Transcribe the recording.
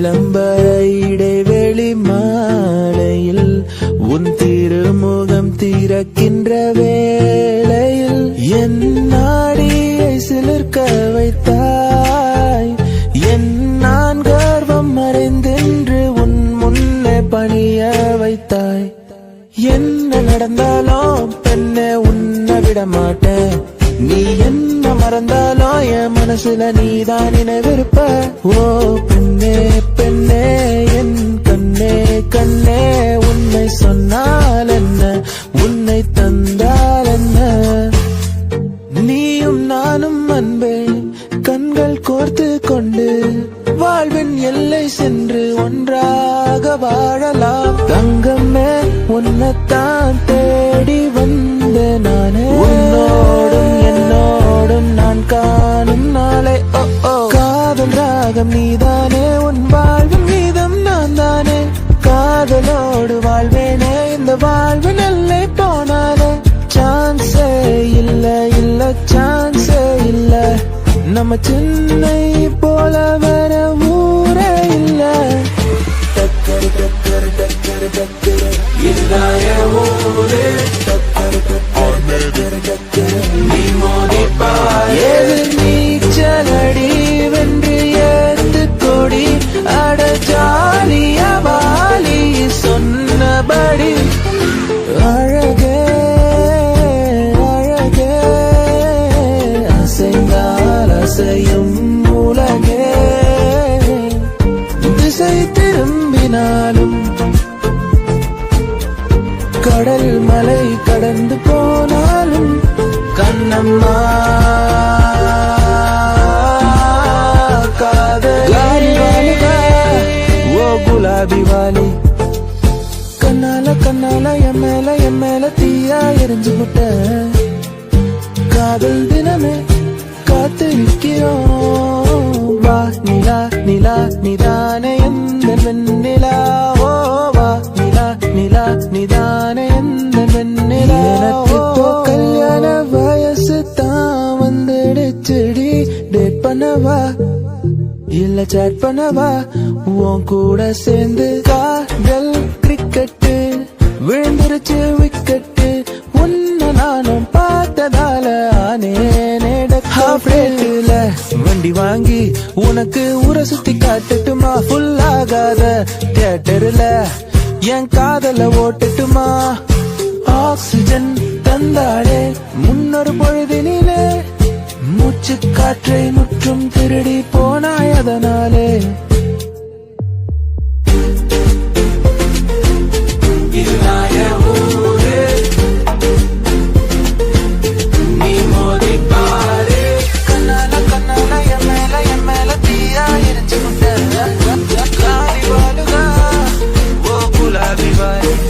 விளம்பர இடைவெளி மாலையில் உன் திருமுகம் திறக்கின்ற வேளையில் என் நாடியை சிலிர்க்க வைத்தாய். என் நான் கர்வம் மறைந்தென்று உன் முன்னே பணிய வைத்தாய். என்ன நடந்தாலும் பெண்ணே உன்னை விட மாட்டேன். நீ என்ன மறந்தாலும் என் மனசுல நீதான் நினைவிருப்ப. ஓ பெண்ணே பெண்ணே என் கண்ணே கண்ணே உன்னை சொன்னால் என்ன, உன்னை தந்தால் என்ன. நீயும் நானும் அன்பே கண்கள் கோர்த்து கொண்டு வாழ்வின் எல்லை சென்று ஒன்றாக வாழலாம். தங்கமே உன்னைத்தான் தேடி வந்த நானே. உன்னோடும் என்னோடும் நான் காணும் நாளை காதல் ராகம் நீதானே. உன் வாழ்வின் மீதம் நான் தானே. காதலோடு வாழ்வேனே இந்த வாழ்வின் எல்லை போனாலே. சான்ஸே இல்ல இல்ல சான்ஸே இல்ல. நம்ம சென்னை போல வர ஊரே இல்ல. டக்கரு டக்கரு டக்கரு டக்கரு இதாய ஊரு. டக்கரு டக்கரு டக்கரு டக்கரு நீ மோதிப்பாய். எதிர் நீச்சலடி வென்று ஏத்து கொடி அட ஜாலியா வாலி சொன்னபடி. அழகே அழகே அசைந்தால் அசையும் உலகே. திசை திரும்பினாலும் கடல் மலை கடந்து போனாலும் கண்ணம்மா காதலி ஓ குலாபி வாலி. கண்ணால கண்ணால என் மேல தீயா எரிஞ்சு முட்ட. காதல் தினமே காத்து நிற்கிறோம். வா நிலா நிலா நிதானே எந்த வெண்ணிலா. ஓ வா நிலா நிலா நிதானே எந்த வெண்ணிலா. இப்போ கல்யாண வயசு தான் வந்துடுச்சுடி. டேட் பண்ணவா இல்ல சேட் பண்ணவா உன் கூட சேர்ந்து. காதல் கிரிக்கெட்டு விழுந்துருச்சு விக்கெட்டு. உன்னை நானும் பார்த்ததால ஆனேல வண்டி வாங்கி உனக்கு ஊரை சுத்தி காட்டுட்டுமா. ஃபுல் ஆகாத தியேட்டர்ல என் காதல ஓட்டுட்டுமா. ஆக்சிஜன் தந்தாளே முன்னொரு பொழுதினிலே. மூச்சு காற்றை முற்றும் திருடி போனாய் அதனாலே. Bye.